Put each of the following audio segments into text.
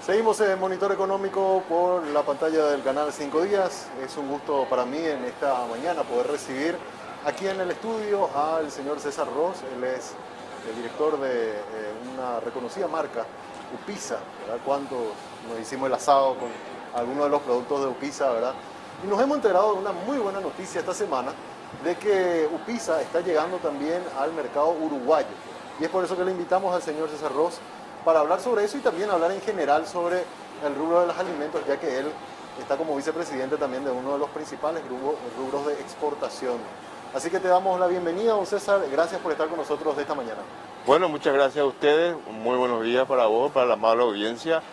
Seguimos en Monitor Económico por la pantalla del canal 5 Días. Es un gusto para mí en esta mañana poder recibir aquí en el estudio al señor César Ros. Él es el director de una reconocida marca, Upisa, ¿verdad? Cuando nos hicimos el asado con algunos de los productos de Upisa, ¿verdad? Y nos hemos enterado de una muy buena noticia esta semana, de que Upisa está llegando también al mercado uruguayo. Y es por eso que le invitamos al señor César Ros para hablar sobre eso y también hablar en general sobre el rubro de los alimentos, ya que él está como vicepresidente también de uno de los principales rubros de exportación. Así que te damos la bienvenida, don César. Gracias por estar con nosotros de esta mañana. Bueno, muchas gracias a ustedes. Muy buenos días para vos, para la amable audiencia.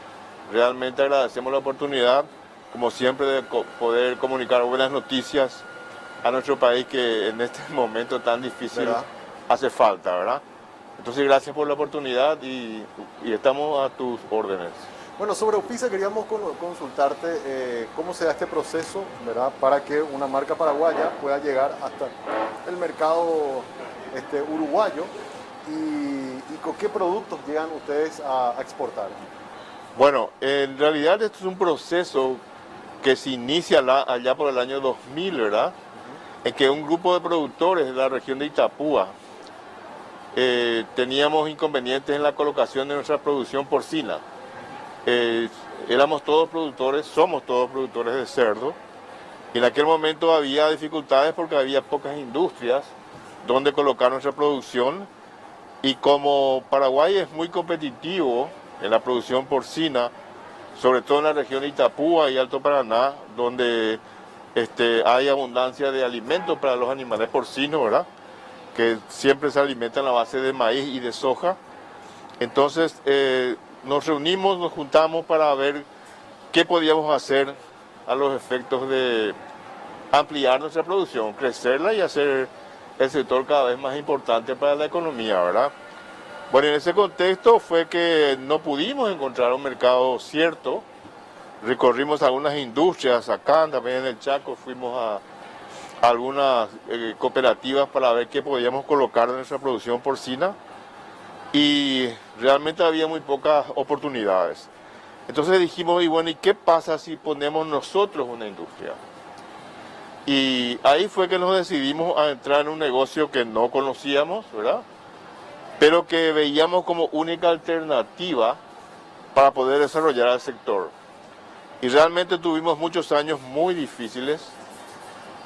Realmente agradecemos la oportunidad, como siempre, de poder comunicar buenas noticias a nuestro país, que en este momento tan difícil, ¿verdad?, hace falta, ¿verdad? Entonces, gracias por la oportunidad y estamos a tus órdenes. Bueno, sobre Upisa queríamos consultarte cómo se da este proceso, ¿verdad?, para que una marca paraguaya pueda llegar hasta el mercado uruguayo y con qué productos llegan ustedes a exportar. Bueno, en realidad esto es un proceso que se inicia allá por el año 2000, ¿verdad? En que un grupo de productores de la región de Itapúa teníamos inconvenientes en la colocación de nuestra producción porcina. Éramos todos productores, somos todos productores de cerdo, y en aquel momento había dificultades porque había pocas industrias donde colocar nuestra producción, y como Paraguay es muy competitivo en la producción porcina, sobre todo en la región de Itapúa y Alto Paraná, donde hay abundancia de alimentos para los animales porcinos, ¿verdad?, que siempre se alimentan a la base de maíz y de soja. Entonces nos reunimos, nos juntamos para ver qué podíamos hacer a los efectos de ampliar nuestra producción, crecerla y hacer el sector cada vez más importante para la economía, ¿verdad? Bueno, en ese contexto fue que no pudimos encontrar un mercado cierto. Recorrimos algunas industrias acá, también en el Chaco, fuimos a algunas cooperativas para ver qué podíamos colocar en nuestra producción porcina, y realmente había muy pocas oportunidades. Entonces dijimos, y bueno, ¿y qué pasa si ponemos nosotros una industria? Y ahí fue que nos decidimos a entrar en un negocio que no conocíamos, ¿verdad?, pero que veíamos como única alternativa para poder desarrollar el sector. Y realmente tuvimos muchos años muy difíciles,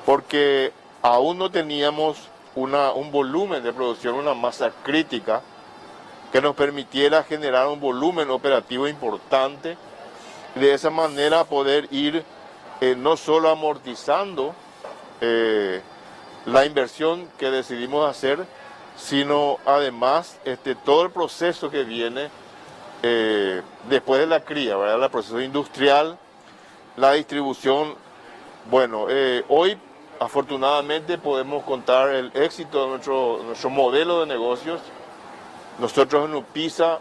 porque aún no teníamos un volumen de producción, una masa crítica que nos permitiera generar un volumen operativo importante, y de esa manera poder ir no solo amortizando la inversión que decidimos hacer, sino además todo el proceso que viene después de la cría, ¿verdad?, el proceso industrial, la distribución. Bueno, hoy afortunadamente podemos contar el éxito de nuestro modelo de negocios. Nosotros en Upisa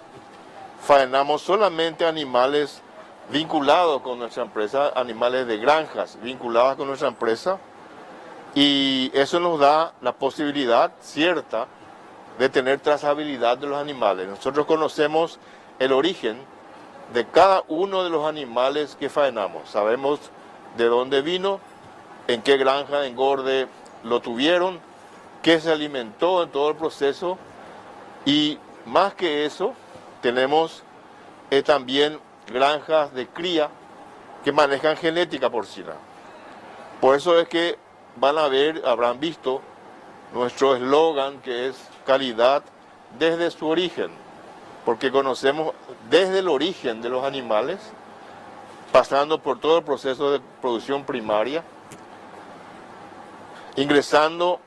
faenamos solamente animales vinculados con nuestra empresa, animales de granjas vinculadas con nuestra empresa, y eso nos da la posibilidad cierta de tener trazabilidad de los animales. Nosotros conocemos el origen de cada uno de los animales que faenamos. Sabemos de dónde vino, en qué granja de engorde lo tuvieron, qué se alimentó en todo el proceso, y más que eso, tenemos también granjas de cría que manejan genética porcina. Por eso es que habrán visto nuestro eslogan, que es calidad desde su origen, porque conocemos desde el origen de los animales, pasando por todo el proceso de producción primaria, ingresando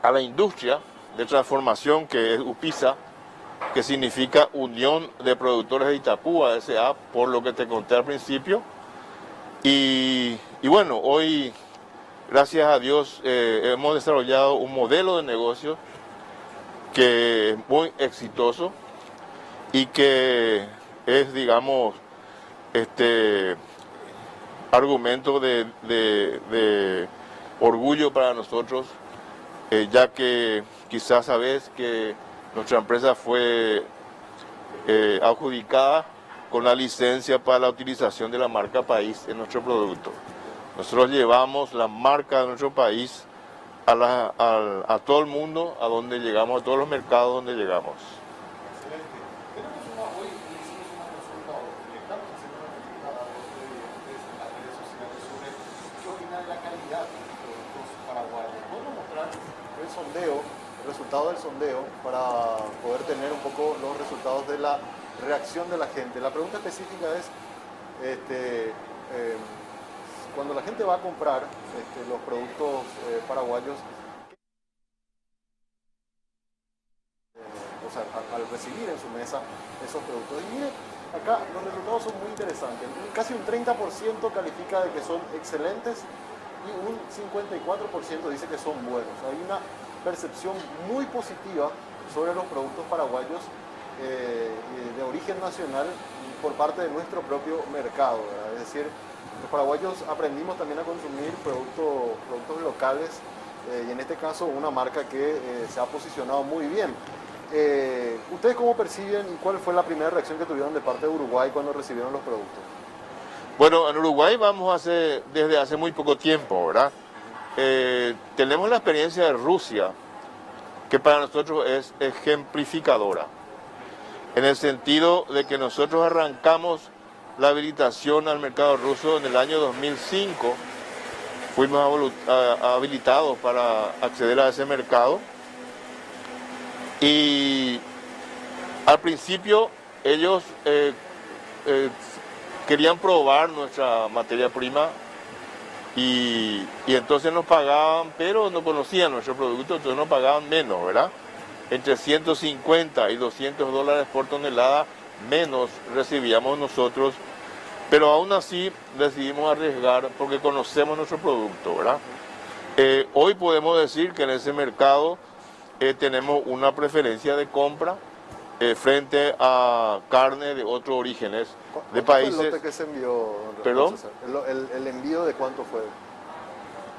a la industria de transformación, que es Upisa, que significa Unión de Productores de Itapúa, S.A., por lo que te conté al principio. Y bueno, hoy, gracias a Dios, hemos desarrollado un modelo de negocio que es muy exitoso y que es, digamos, argumento de orgullo para nosotros, ya que quizás sabes que nuestra empresa fue adjudicada con la licencia para la utilización de la marca país en nuestro producto. Nosotros llevamos la marca de nuestro país a todo el mundo, a donde llegamos, a todos los mercados donde llegamos. Excelente. Tenemos hoy hicimos una consulta, le estamos haciendo una pregunta a los televidentes en las redes sociales sobre qué opina de la calidad de los productos paraguayos. Podemos mostrar el sondeo, el resultado del sondeo, para poder tener un poco los resultados de la reacción de la gente. La pregunta específica es, cuando la gente va a comprar los productos paraguayos, o sea, al recibir en su mesa esos productos. Y mire, acá los resultados son muy interesantes. Casi un 30% califica de que son excelentes y un 54% dice que son buenos. Hay una percepción muy positiva sobre los productos paraguayos de origen nacional por parte de nuestro propio mercado, ¿verdad? Es decir, los paraguayos aprendimos también a consumir productos locales y en este caso una marca que se ha posicionado muy bien. ¿Ustedes cómo perciben y cuál fue la primera reacción que tuvieron de parte de Uruguay cuando recibieron los productos? Bueno, en Uruguay vamos desde hace muy poco tiempo, ¿verdad? Tenemos la experiencia de Rusia, que para nosotros es ejemplificadora, en el sentido de que nosotros arrancamos la habilitación al mercado ruso en el año 2005, fuimos habilitados para acceder a ese mercado y al principio ellos querían probar nuestra materia prima y entonces nos pagaban, pero no conocían nuestro producto, entonces nos pagaban menos, ¿verdad? Entre 150 y 200 dólares por tonelada menos recibíamos nosotros, pero aún así decidimos arriesgar porque conocemos nuestro producto, ¿verdad? Hoy podemos decir que en ese mercado tenemos una preferencia de compra frente a carne de otros orígenes, de países. ¿Cuánto fue el lote que se envió? ¿Perdón? ¿El envío de cuánto fue?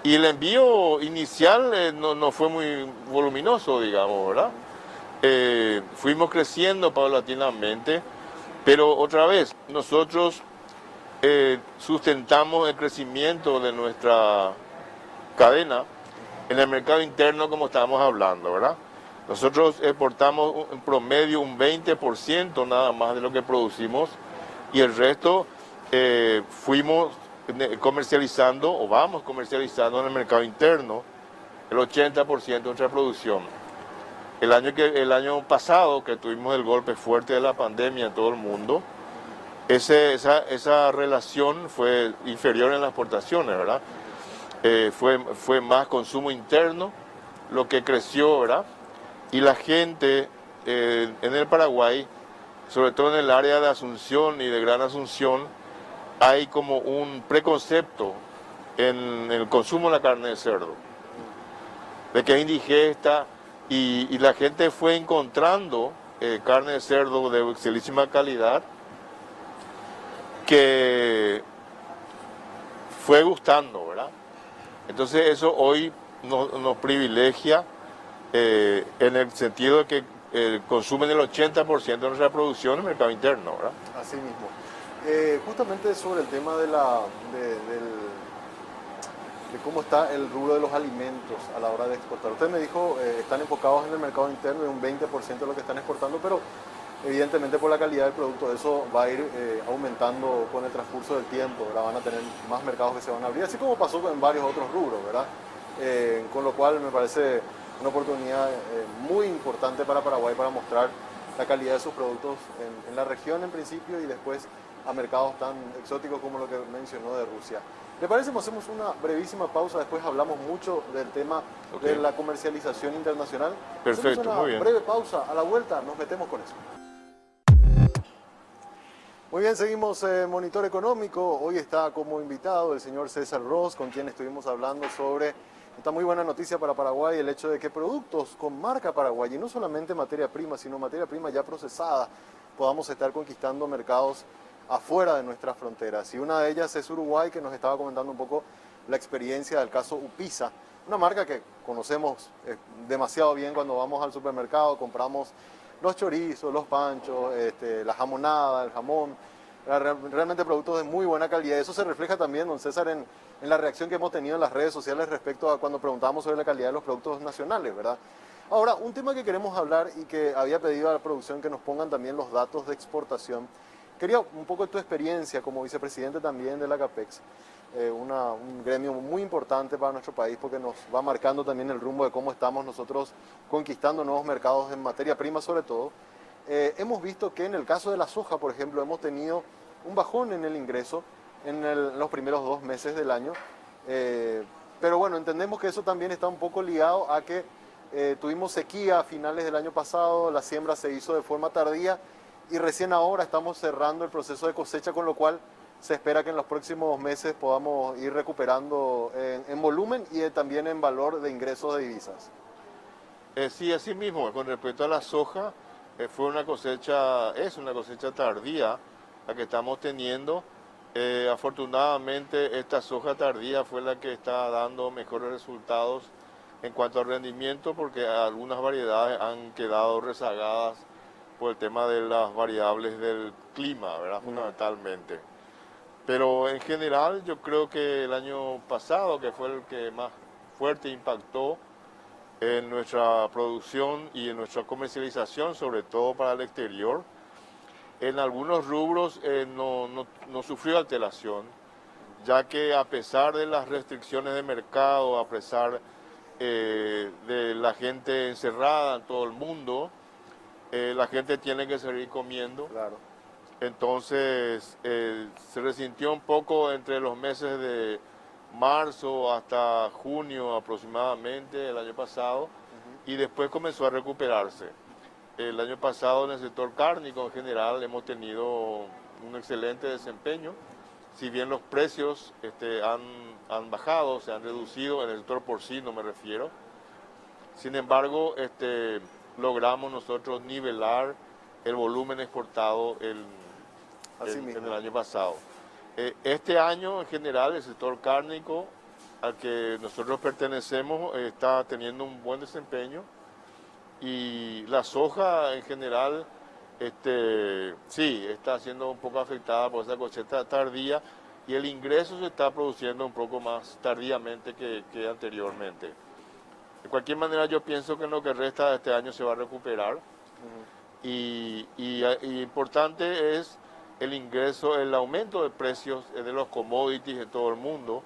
Y el envío inicial no fue muy voluminoso, digamos, ¿verdad? Fuimos creciendo paulatinamente, pero otra vez, nosotros sustentamos el crecimiento de nuestra cadena en el mercado interno como estábamos hablando, ¿verdad? Nosotros exportamos en promedio un 20% nada más de lo que producimos y el resto fuimos comercializando o vamos comercializando en el mercado interno el 80% de nuestra producción. El año pasado, que tuvimos el golpe fuerte de la pandemia en todo el mundo, esa relación fue inferior en las exportaciones, ¿verdad? Fue más consumo interno lo que creció, ¿verdad? Y la gente en el Paraguay, sobre todo en el área de Asunción y de Gran Asunción, hay como un preconcepto en el consumo de la carne de cerdo, de que es indigesta y la gente fue encontrando carne de cerdo de excelentísima calidad que fue gustando, ¿verdad? Entonces eso hoy nos privilegia en el sentido de que consumen el 80% de nuestra producción en el mercado interno, ¿verdad? Así mismo. Justamente sobre el tema de cómo está el rubro de los alimentos a la hora de exportar. Usted me dijo, están enfocados en el mercado interno, en un 20% de lo que están exportando, pero evidentemente por la calidad del producto eso va a ir aumentando con el transcurso del tiempo, ¿verdad? Van a tener más mercados que se van a abrir, así como pasó en varios otros rubros, ¿verdad? Con lo cual me parece una oportunidad muy importante para Paraguay para mostrar la calidad de sus productos en la región en principio y después a mercados tan exóticos como lo que mencionó de Rusia. ¿Le parece? Hacemos una brevísima pausa, después hablamos mucho del tema de la comercialización internacional. Perfecto, hacemos una muy bien. breve pausa, a la vuelta nos metemos con eso. Muy bien, seguimos Monitor Económico. Hoy está como invitado el señor César Ross, con quien estuvimos hablando sobre esta muy buena noticia para Paraguay, el hecho de que productos con marca Paraguay, y no solamente materia prima, sino materia prima ya procesada, podamos estar conquistando mercados afuera de nuestras fronteras. Y una de ellas es Uruguay, que nos estaba comentando un poco la experiencia del caso Upisa, una marca que conocemos demasiado bien cuando vamos al supermercado, compramos los chorizos, los panchos, la jamonada, el jamón, Realmente productos de muy buena calidad. Eso se refleja también, don César, en la reacción que hemos tenido en las redes sociales respecto a cuando preguntábamos sobre la calidad de los productos nacionales, ¿verdad? Ahora, un tema que queremos hablar y que había pedido a la producción que nos pongan también los datos de exportación. Quería un poco de tu experiencia como vicepresidente también de la CAPEX, un gremio muy importante para nuestro país porque nos va marcando también el rumbo de cómo estamos nosotros conquistando nuevos mercados en materia prima sobre todo. Hemos visto que en el caso de la soja, por ejemplo, hemos tenido un bajón en el ingreso en los primeros 2 meses del año. Pero bueno, entendemos que eso también está un poco ligado a que tuvimos sequía a finales del año pasado, la siembra se hizo de forma tardía y recién ahora estamos cerrando el proceso de cosecha, con lo cual se espera que en los próximos meses podamos ir recuperando en volumen y también en valor de ingresos de divisas. Sí, así mismo, con respecto a la soja, es una cosecha tardía la que estamos teniendo. Afortunadamente, esta soja tardía fue la que está dando mejores resultados en cuanto al rendimiento, porque algunas variedades han quedado rezagadas por el tema de las variables del clima, ¿verdad? Fundamentalmente. Pero en general, yo creo que el año pasado, que fue el que más fuerte impactó en nuestra producción y en nuestra comercialización, sobre todo para el exterior, en algunos rubros no sufrió alteración, ya que a pesar de las restricciones de mercado, a pesar de la gente encerrada en todo el mundo, la gente tiene que seguir comiendo. Claro. Entonces se resintió un poco entre los meses de marzo hasta junio aproximadamente el año pasado, y después comenzó a recuperarse. El año pasado en el sector cárnico en general hemos tenido un excelente desempeño, si bien los precios han bajado, se han reducido, en el sector porcino me refiero. Sin embargo, logramos nosotros nivelar el volumen exportado en el año pasado. Este año en general el sector cárnico al que nosotros pertenecemos está teniendo un buen desempeño, y la soja en general sí está siendo un poco afectada por esa cosecha tardía, y el ingreso se está produciendo un poco más tardíamente que anteriormente. De cualquier manera, yo pienso que en lo que resta de este año se va a recuperar. Y importante es el ingreso, el aumento de precios de los commodities en todo el mundo.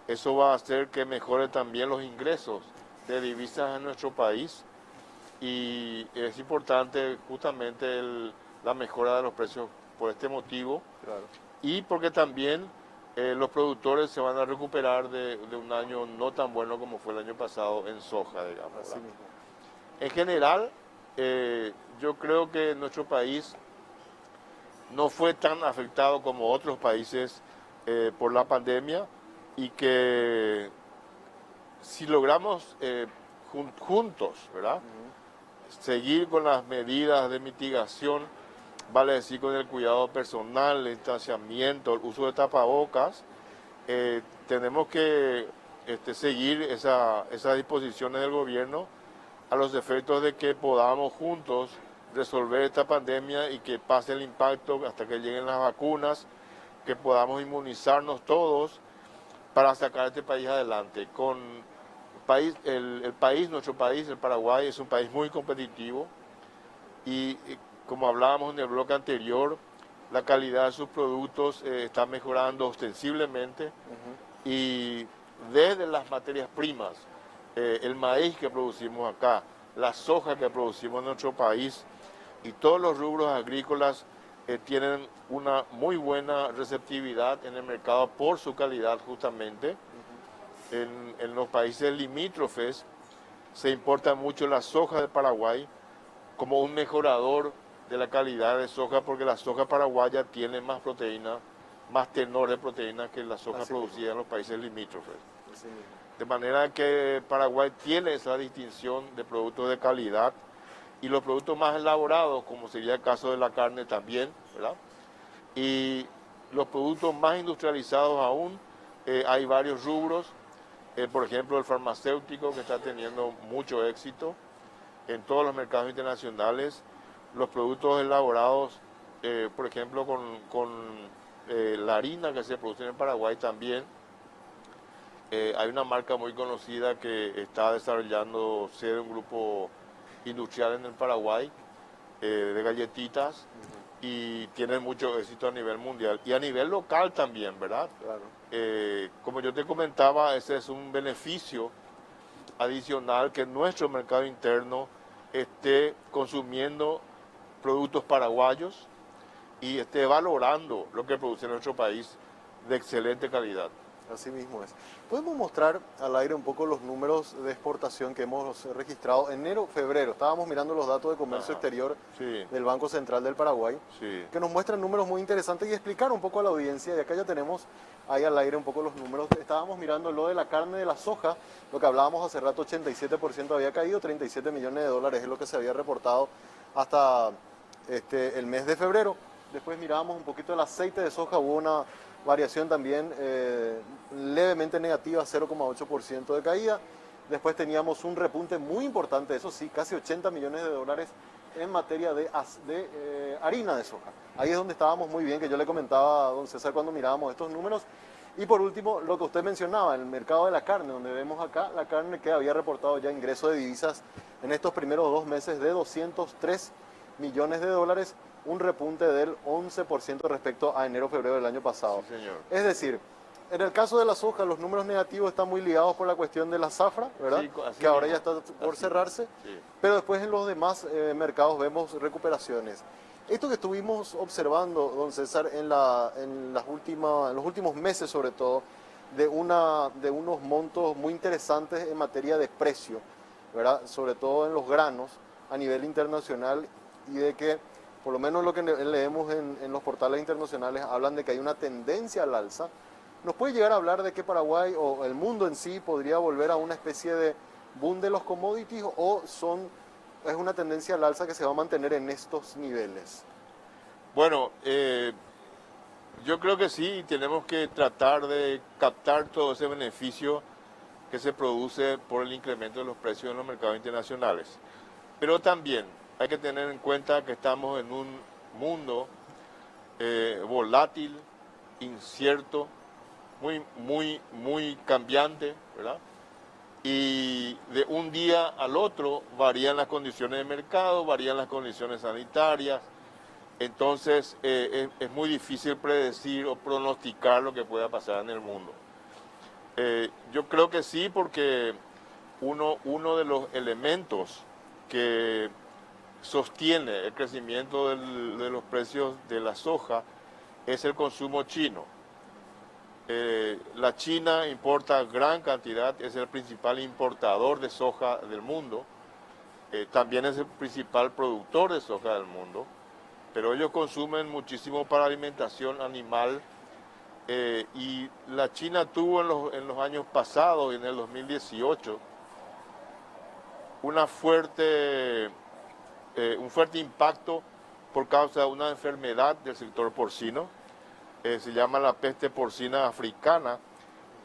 Eso va a hacer que mejore también los ingresos de divisas en nuestro país, y es importante justamente la mejora de los precios por este motivo. Claro. Y porque también los productores se van a recuperar de un año no tan bueno como fue el año pasado en soja, digamos. Así mismo. En general, yo creo que nuestro país no fue tan afectado como otros países por la pandemia, y que si logramos juntos, ¿verdad? Seguir con las medidas de mitigación, vale decir con el cuidado personal, el distanciamiento, el uso de tapabocas, tenemos que seguir esas disposiciones del gobierno a los efectos de que podamos juntos resolver esta pandemia y que pase el impacto hasta que lleguen las vacunas, que podamos inmunizarnos todos para sacar a este país adelante. Nuestro país, el Paraguay, es un país muy competitivo, y como hablábamos en el bloque anterior, la calidad de sus productos está mejorando ostensiblemente, y desde las materias primas, el maíz que producimos acá, la soja que producimos en nuestro país, y todos los rubros agrícolas tienen una muy buena receptividad en el mercado por su calidad justamente. En los países limítrofes se importa mucho la soja de Paraguay como un mejorador de la calidad de soja, porque la soja paraguaya tiene más proteína, más tenor de proteína que la soja producida en los países limítrofes. De manera que Paraguay tiene esa distinción de productos de calidad, y los productos más elaborados, como sería el caso de la carne también, ¿verdad? Y los productos más industrializados aún, hay varios rubros, por ejemplo el farmacéutico, que está teniendo mucho éxito en todos los mercados internacionales. Los productos elaborados por ejemplo, la harina que se produce en Paraguay también. Hay una marca muy conocida que está desarrollándose de un grupo industrial en el Paraguay, de galletitas, y tienen mucho éxito a nivel mundial y a nivel local también, ¿verdad? Claro. Como yo te comentaba, ese es un beneficio adicional, que nuestro mercado interno esté consumiendo productos paraguayos y esté valorando lo que produce nuestro país de excelente calidad. Así mismo es. Podemos mostrar al aire un poco los números de exportación que hemos registrado enero, febrero. Estábamos mirando los datos de comercio Ajá. exterior Sí, del Banco Central del Paraguay, sí. que nos muestran números muy interesantes y explicar un poco a la audiencia. Y acá ya tenemos ahí al aire un poco los números. Estábamos mirando lo de la carne de la soja, lo que hablábamos hace rato, 87% había caído, 37 millones de dólares es lo que se había reportado hasta el mes de febrero. Después mirábamos un poquito el aceite de soja, hubo una variación también levemente negativa, 0,8% de caída. Después teníamos un repunte muy importante, eso sí, casi 80 millones de dólares en materia de harina de soja. Ahí es donde estábamos muy bien, que yo le comentaba a don César cuando mirábamos estos números. Y por último, lo que usted mencionaba, el mercado de la carne, donde vemos acá la carne que había reportado ya ingreso de divisas en estos primeros 2 meses de 203 millones de dólares, un repunte del 11% respecto a enero-febrero del año pasado. Sí, señor. Es decir, en el caso de la soja, los números negativos están muy ligados por la cuestión de la zafra, ¿verdad? Sí, así Que ahora mismo. ya está por Así, cerrarse, sí. pero después en los demás mercados vemos recuperaciones. Esto que estuvimos observando, don César, en los últimos meses sobre todo, de unos montos muy interesantes en materia de precio, ¿verdad? Sobre todo en los granos a nivel internacional, y de que, por lo menos lo que leemos en los portales internacionales, hablan de que hay una tendencia al alza. ¿Nos puede llegar a hablar de que Paraguay o el mundo en sí podría volver a una especie de boom de los commodities, o es una tendencia al alza que se va a mantener en estos niveles? Bueno, yo creo que sí, tenemos que tratar de captar todo ese beneficio que se produce por el incremento de los precios en los mercados internacionales. Pero también hay que tener en cuenta que estamos en un mundo volátil, incierto, muy cambiante, ¿verdad? Y de un día al otro varían las condiciones de mercado, varían las condiciones sanitarias. Entonces es muy difícil predecir o pronosticar lo que pueda pasar en el mundo. Yo creo que sí, porque uno de los elementos que sostiene el crecimiento de los precios de la soja es el consumo chino. La China importa gran cantidad, es el principal importador de soja del mundo, también es el principal productor de soja del mundo, pero ellos consumen muchísimo para alimentación animal, y la China tuvo en los años pasados, en el 2018, un fuerte impacto por causa de una enfermedad del sector porcino. Se llama la peste porcina africana,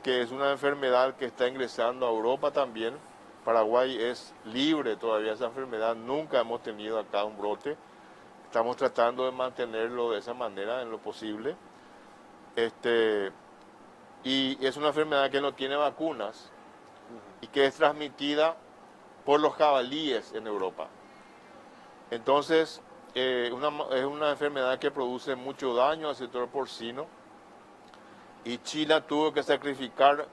que es una enfermedad que está ingresando a Europa también. Paraguay es libre todavía de esa enfermedad, nunca hemos tenido acá un brote. Estamos tratando de mantenerlo de esa manera en lo posible. Y es una enfermedad que no tiene vacunas y que es transmitida por los jabalíes en Europa. Entonces, es una enfermedad que produce mucho daño al sector porcino, y China tuvo que sacrificar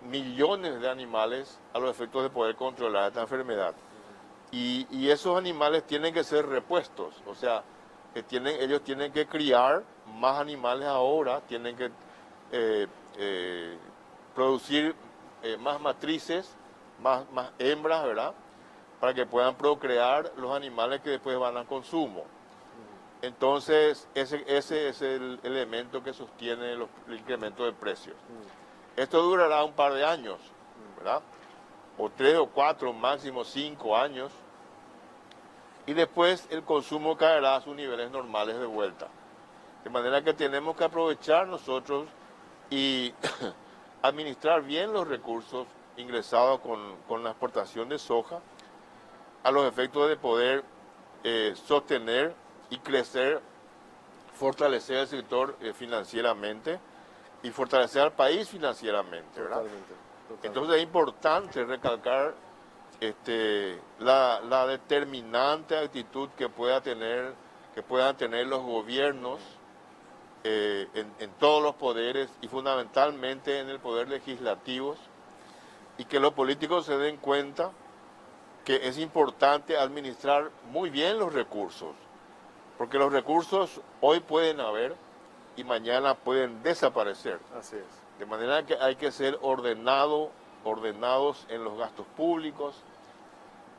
millones de animales a los efectos de poder controlar esta enfermedad. Y esos animales tienen que ser repuestos, o sea, ellos tienen que criar más animales ahora, tienen que producir más matrices, más hembras, ¿verdad? Para que puedan procrear los animales que después van al consumo. Entonces, ese es el elemento que sostiene el incremento de precios. Esto durará un par de años, ¿verdad? O 3 o 4, máximo 5 años. Y después el consumo caerá a sus niveles normales de vuelta. De manera que tenemos que aprovechar nosotros y administrar bien los recursos ingresados con la exportación de soja, a los efectos de poder sostener y crecer fortalecer el sector financieramente y fortalecer al país financieramente, ¿verdad? Totalmente. Entonces es importante recalcar la determinante actitud que puedan tener los gobiernos en todos los poderes y fundamentalmente en el poder legislativo, y que los políticos se den cuenta que es importante administrar muy bien los recursos, porque los recursos hoy pueden haber y mañana pueden desaparecer. Así es. De manera que hay que ser ordenados en los gastos públicos,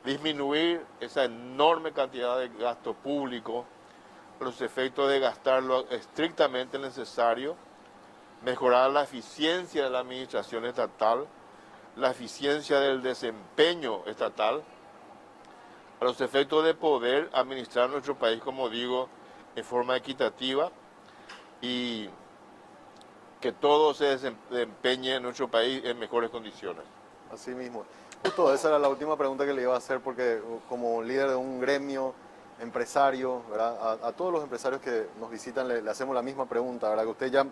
disminuir esa enorme cantidad de gasto público, los efectos de gastarlo estrictamente necesario, mejorar la eficiencia de la administración estatal, la eficiencia del desempeño estatal, a los efectos de poder administrar nuestro país, como digo, en forma equitativa y que todo se desempeñe en nuestro país en mejores condiciones. Así mismo. Justo esa era la última pregunta que le iba a hacer, porque como líder de un gremio empresario, ¿verdad? A todos los empresarios que nos visitan le hacemos la misma pregunta, ¿verdad? Que usted ya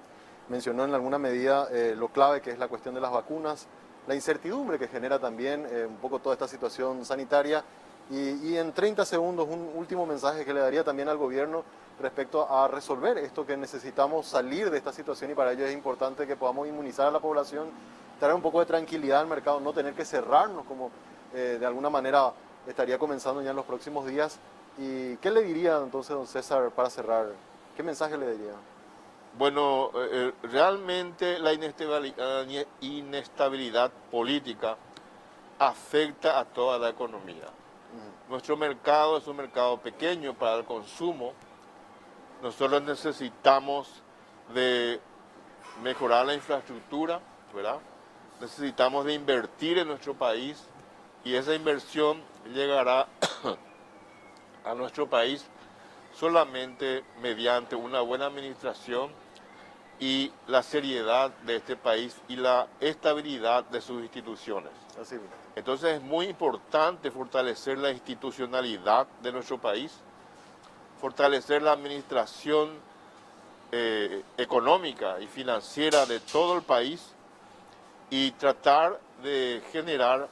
mencionó en alguna medida lo clave que es la cuestión de las vacunas, la incertidumbre que genera también un poco toda esta situación sanitaria, y en 30 segundos un último mensaje que le daría también al gobierno respecto a resolver esto, que necesitamos salir de esta situación, y para ello es importante que podamos inmunizar a la población, traer un poco de tranquilidad al mercado, no tener que cerrarnos como de alguna manera estaría comenzando ya en los próximos días. ¿Y qué le diría entonces, don César, para cerrar? ¿Qué mensaje le diría? Bueno, realmente la inestabilidad política afecta a toda la economía. Nuestro mercado es un mercado pequeño para el consumo. Nosotros necesitamos de mejorar la infraestructura, ¿verdad? Necesitamos de invertir en nuestro país, y esa inversión llegará a nuestro país solamente mediante una buena administración y la seriedad de este país y la estabilidad de sus instituciones. Así mismo. Entonces es muy importante fortalecer la institucionalidad de nuestro país, fortalecer la administración económica y financiera de todo el país y tratar de generar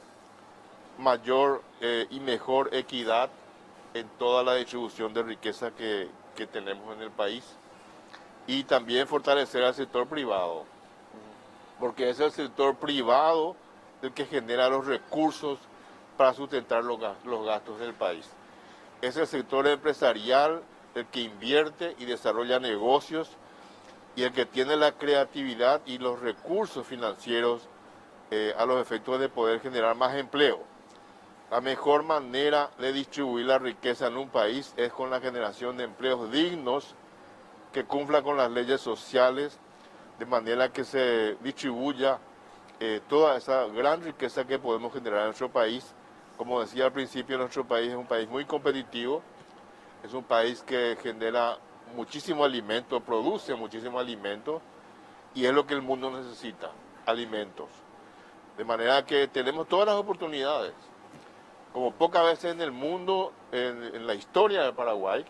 mayor y mejor equidad en toda la distribución de riqueza que tenemos en el país, y también fortalecer al sector privado, porque es el sector privado el que genera los recursos para sustentar los gastos del país. Es el sector empresarial el que invierte y desarrolla negocios y el que tiene la creatividad y los recursos financieros a los efectos de poder generar más empleo. La mejor manera de distribuir la riqueza en un país es con la generación de empleos dignos que cumplan con las leyes sociales, de manera que se distribuya toda esa gran riqueza que podemos generar en nuestro país. Como decía al principio, nuestro país es un país muy competitivo, es un país que genera muchísimo alimento, produce muchísimo alimento, y es lo que el mundo necesita, alimentos. De manera que tenemos todas las oportunidades. Como pocas veces en el mundo, en la historia de Paraguay,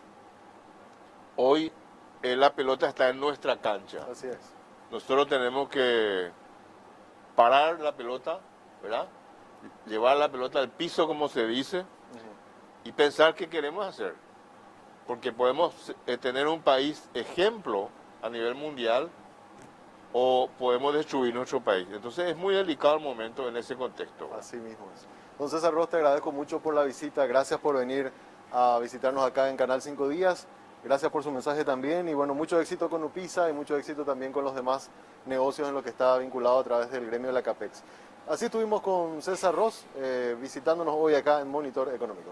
hoy la pelota está en nuestra cancha. Así es. Nosotros tenemos que parar la pelota, ¿verdad? Llevar la pelota al piso, como se dice, y pensar qué queremos hacer. Porque podemos tener un país ejemplo a nivel mundial, o podemos destruir nuestro país. Entonces es muy delicado el momento en ese contexto. Así mismo es. Don César Ros, te agradezco mucho por la visita, gracias por venir a visitarnos acá en Canal 5 Días, gracias por su mensaje también, y bueno, mucho éxito con Upisa y mucho éxito también con los demás negocios en los que está vinculado a través del gremio de la CAPEX. Así estuvimos con César Ros, visitándonos hoy acá en Monitor Económico.